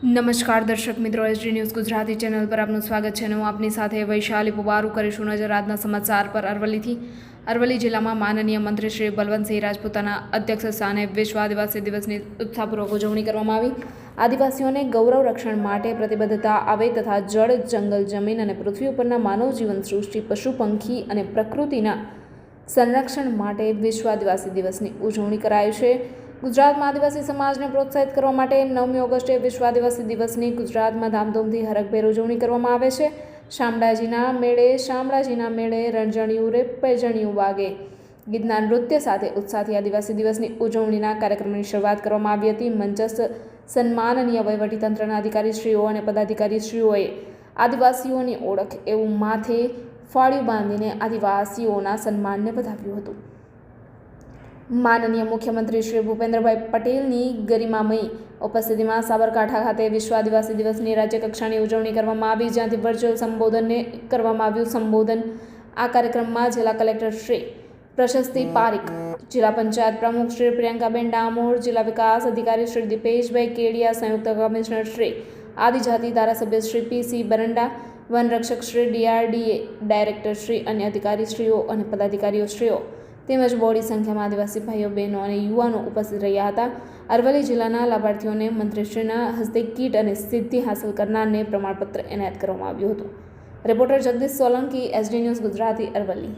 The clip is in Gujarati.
નમસ્કાર દર્શક મિત્રો, એસડી ન્યૂઝ ગુજરાતી ચેનલ પર આપનું સ્વાગત છે અને હું આપની સાથે વૈશાલી પુબારું કરીશું નજર આજના સમાચાર પર અરવલ્લીથી. અરવલ્લી જિલ્લામાં માનનીય મંત્રી શ્રી બલવંતસિંહ રાજપૂતાના અધ્યક્ષ સ્થાને વિશ્વ આદિવાસી દિવસની ઉત્સાહપૂર્વક ઉજવણી કરવામાં આવી. આદિવાસીઓને ગૌરવ રક્ષણ માટે પ્રતિબદ્ધતા આવે તથા જળ, જંગલ, જમીન અને પૃથ્વી ઉપરના માનવ જીવન, સૃષ્ટિ, પશુ, પંખી અને પ્રકૃતિના સંરક્ષણ માટે વિશ્વ આદિવાસી દિવસની ઉજવણી કરાઈ છે. ગુજરાતમાં આદિવાસી સમાજને પ્રોત્સાહિત કરવા માટે 9મી ઓગસ્ટે વિશ્વ આદિવાસી દિવસની ગુજરાતમાં ધામધૂમથી હરખભેર ઉજવણી કરવામાં આવે છે. શામળાજીના મેળે રણઝણિયું રે પેજણિયું વાગે ગીતના નૃત્ય સાથે ઉત્સાહથી આદિવાસી દિવસની ઉજવણીના કાર્યક્રમની શરૂઆત કરવામાં આવી હતી. મંચસ્થ સન્માનનીય વહીવટીતંત્રના અધિકારીશ્રીઓ અને પદાધિકારીશ્રીઓએ આદિવાસીઓની ઓળખ એવું માથે ફાળ્યું બાંધીને આદિવાસીઓના સન્માનને વધાવ્યું હતું. માનનીય મુખ્યમંત્રી શ્રી ભૂપેન્દ્રભાઈ પટેલની ગરિમામયી ઉપસ્થિતિમાં સાબરકાંઠા ખાતે વિશ્વ આદિવાસી દિવસની રાજ્યકક્ષાની ઉજવણી કરવામાં આવી, જ્યાંથી વર્ચ્યુઅલ સંબોધનને કરવામાં આવ્યું. આ કાર્યક્રમમાં જિલ્લા કલેક્ટર શ્રી પ્રશસ્તિ પારીખ, જિલ્લા પંચાયત પ્રમુખ શ્રી પ્રિયંકાબેન ડામોર, જિલ્લા વિકાસ અધિકારી શ્રી દિપેશભાઈ કેડિયા, સંયુક્ત કમિશનર શ્રી આદિજાતિ, ધારાસભ્ય Shri P C. Baranda, વનરક્ષક Shri DRDA director Shri, અન્ય અધિકારીશ્રીઓ અને પદાધિકારીઓશ્રીઓ તેમજ બોડી સંખ્યામાં આદિવાસી ભાઈઓ, બહેનો અને યુવાનો ઉપસ્થિત રહ્યા હતા. અરવલ્લી જિલ્લાના લાભાર્થીઓને મંત્રીશ્રીના હસ્તે કીટ અને સિદ્ધિ હાંસલ કરનારને પ્રમાણપત્ર એનાયત કરવામાં આવ્યું હતું. Reporter Jagdish Solanki, SD news Gujarati, Aravalli.